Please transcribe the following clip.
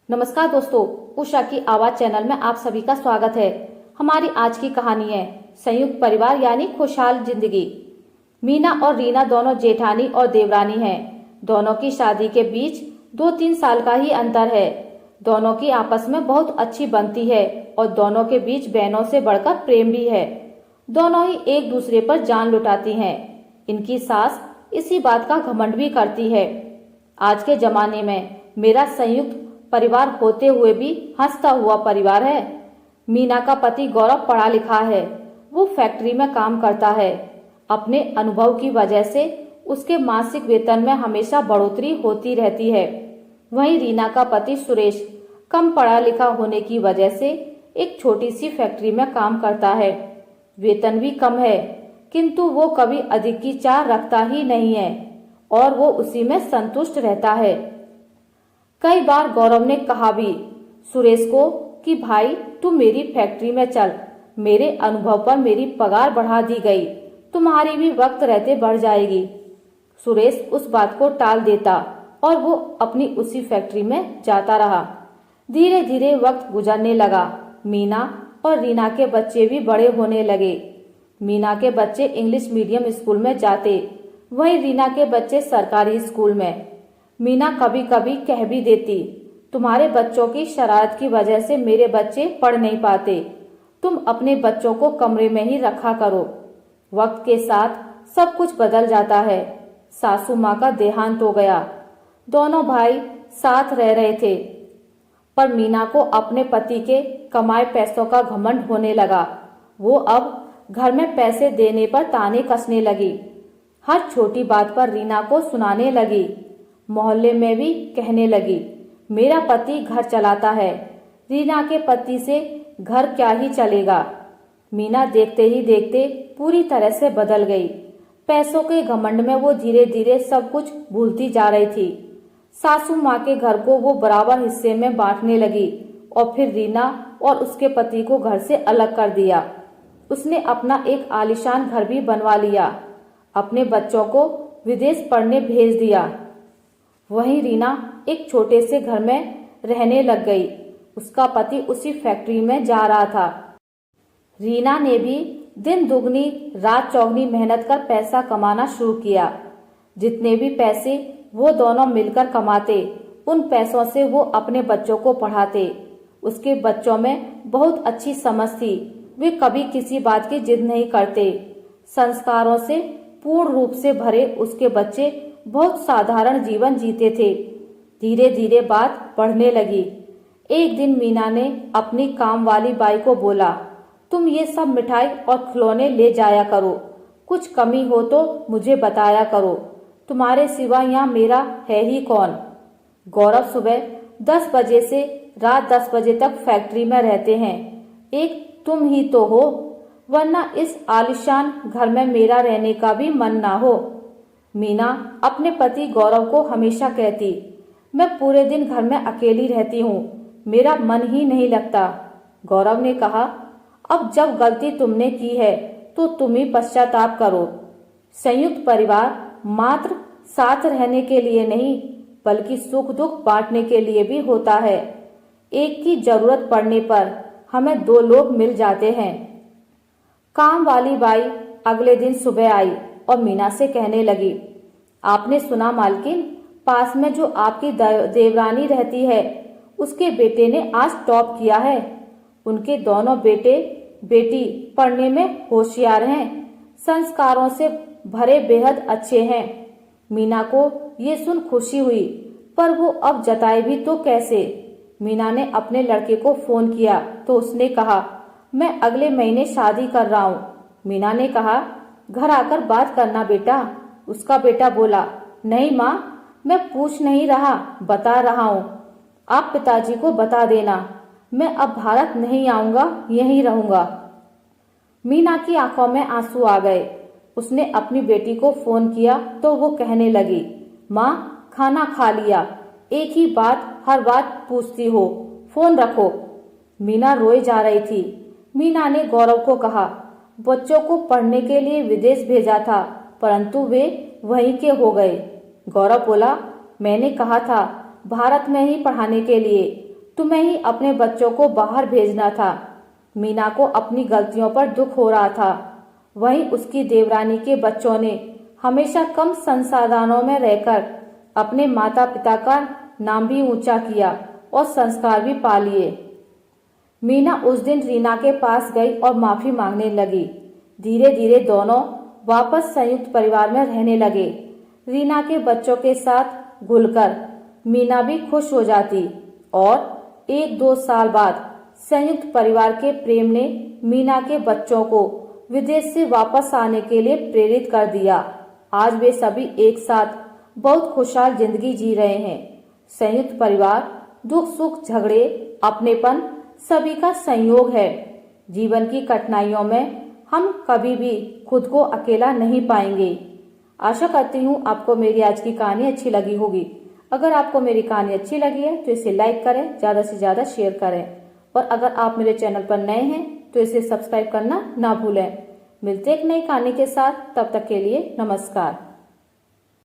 नमस्कार दोस्तों, उषा की आवाज चैनल में आप सभी का स्वागत है। हमारी आज की कहानी है संयुक्त परिवार यानी खुशहाल जिंदगी। मीना और रीना दोनों जेठानी और देवरानी हैं। दोनों की शादी के बीच 2-3 साल का ही अंतर है। दोनों की आपस में बहुत अच्छी बनती है और दोनों के बीच बहनों से बढ़कर प्रेम भी है। दोनों ही एक दूसरे पर जान लुटाती हैं। इनकी सास इसी बात का घमंड भी करती है। आज के जमाने में मेरा संयुक्त परिवार होते हुए भी हंसता हुआ परिवार है। मीना का पति गौरव पढ़ा लिखा है। वो फैक्ट्री में काम करता है। अपने अनुभव की वजह से उसके मासिक वेतन में हमेशा बढ़ोतरी होती रहती है। वहीं रीना का पति सुरेश कम पढ़ा लिखा होने की वजह से एक छोटी सी फैक्ट्री में काम करता है। वेतन भी कम है, किंतु वो कभी अधिक की चाह रखता ही नहीं है और वो उसी में संतुष्ट रहता है। कई बार गौरव ने कहा भी सुरेश को कि भाई तू मेरी फैक्ट्री में चल, मेरे अनुभव पर मेरी पगार बढ़ा दी गई, तुम्हारी भी वक्त रहते बढ़ जाएगी। सुरेश उस बात को टाल देता और वो अपनी उसी फैक्ट्री में जाता रहा। धीरे धीरे वक्त गुजरने लगा। मीना और रीना के बच्चे भी बड़े होने लगे। मीना के बच्चे इंग्लिश मीडियम स्कूल में जाते, वहीं रीना के बच्चे सरकारी स्कूल में। मीना कभी कभी कह भी देती, तुम्हारे बच्चों की शरारत की वजह से मेरे बच्चे पढ़ नहीं पाते, तुम अपने बच्चों को कमरे में ही रखा करो। वक्त के साथ सब कुछ बदल जाता है। सासू माँ का देहांत हो गया। दोनों भाई साथ रह रहे थे, पर मीना को अपने पति के कमाए पैसों का घमंड होने लगा। वो अब घर में पैसे देने पर ताने कसने लगी। हर छोटी बात पर रीना को सुनाने लगी। मोहल्ले में भी कहने लगी, मेरा पति घर चलाता है, रीना के पति से घर क्या ही चलेगा। मीना देखते ही देखते पूरी तरह से बदल गई। पैसों के घमंड में वो धीरे धीरे सब कुछ भूलती जा रही थी। सासू माँ के घर को वो बराबर हिस्से में बांटने लगी और फिर रीना और उसके पति को घर से अलग कर दिया। उसने अपना एक आलीशान घर भी बनवा लिया। अपने बच्चों को विदेश पढ़ने भेज दिया। वहीं रीना एक छोटे से घर में रहने लग गई। उसका पति उसी फैक्ट्री में जा रहा था। रीना ने भी दिन दुगनी रात चौगनी मेहनत कर पैसा कमाना शुरू किया। जितने भी पैसे वो दोनों मिलकर कमाते, उन पैसों से वो अपने बच्चों को पढ़ाते। उसके बच्चों में बहुत अच्छी समझ थी। वे कभी किसी बात की जिद नहीं करते। संस्कारों से पूर्ण रूप से भरे उसके बच्चे बहुत साधारण जीवन जीते थे। धीरे धीरे बात बढ़ने लगी। एक दिन मीना ने अपनी काम वाली बाई को बोला, तुम ये सब मिठाई और खिलौने ले जाया करो, कुछ कमी हो तो मुझे बताया करो, तुम्हारे सिवा यहाँ मेरा है ही कौन। गौरव सुबह 10 बजे से रात 10 बजे तक फैक्ट्री में रहते हैं। एक तुम ही तो हो, वरना इस आलीशान घर में मेरा रहने का भी मन ना हो। मीना अपने पति गौरव को हमेशा कहती, मैं पूरे दिन घर में अकेली रहती हूँ, मेरा मन ही नहीं लगता। गौरव ने कहा, अब जब गलती तुमने की है तो तुम ही पश्चाताप करो। संयुक्त परिवार मात्र साथ रहने के लिए नहीं, बल्कि सुख दुख बांटने के लिए भी होता है। एक की जरूरत पड़ने पर हमें 2 लोग मिल जाते हैं। काम वाली बाई अगले दिन सुबह आई और मीना से कहने लगी, आपने सुना मालकिन, पास में जो आपकी देवरानी रहती है, उसके बेटे ने आज टॉप किया है। उनके दोनों बेटे बेटी पढ़ने में होशियार हैं, संस्कारों से भरे बेहद अच्छे हैं। मीना को ये सुन खुशी हुई, पर वो अब जताए भी तो कैसे। मीना ने अपने लड़के को फोन किया तो उसने कहा, मैं अगले महीने शादी कर रहा हूँ। मीना ने कहा, घर आकर बात करना बेटा। उसका बेटा बोला, नहीं माँ, मैं पूछ नहीं रहा, बता रहा हूँ। आप पिताजी को बता देना, मैं अब भारत नहीं आऊंगा, यहीं रहूंगा। मीना की आंखों में आंसू आ गए। उसने अपनी बेटी को फोन किया तो वो कहने लगी, माँ खाना खा लिया, एक ही बात हर बात पूछती हो, फोन रखो। मीना रोए जा रही थी। मीना ने गौरव को कहा, बच्चों को पढ़ने के लिए विदेश भेजा था, परंतु वे वहीं के हो गए। गौरव बोला, मैंने कहा था भारत में ही पढ़ाने के लिए, तुम्हें ही अपने बच्चों को बाहर भेजना था। मीना को अपनी गलतियों पर दुख हो रहा था। वहीं उसकी देवरानी के बच्चों ने हमेशा कम संसाधनों में रहकर अपने माता पिता का नाम भी ऊंचा किया और संस्कार भी पा लिए। मीना उस दिन रीना के पास गई और माफी मांगने लगी। धीरे धीरे दोनों वापस संयुक्त परिवार में रहने लगे। रीना के बच्चों के साथ घुलकर मीना भी खुश हो जाती और 1-2 साल बाद संयुक्त परिवार के प्रेम ने मीना के बच्चों को विदेश से वापस आने के लिए प्रेरित कर दिया। आज वे सभी एक साथ बहुत खुशहाल जिंदगी जी रहे हैं। संयुक्त परिवार दुख सुख झगड़े अपनेपन सभी का संयोग है। जीवन की कठिनाइयों में हम कभी भी खुद को अकेला नहीं पाएंगे। आशा करती हूँ आपको मेरी आज की कहानी अच्छी लगी होगी। अगर आपको मेरी कहानी अच्छी लगी है तो इसे लाइक करें, ज्यादा से ज्यादा शेयर करें और अगर आप मेरे चैनल पर नए हैं तो इसे सब्सक्राइब करना ना भूलें। मिलते एक नई कहानी के साथ, तब तक के लिए नमस्कार।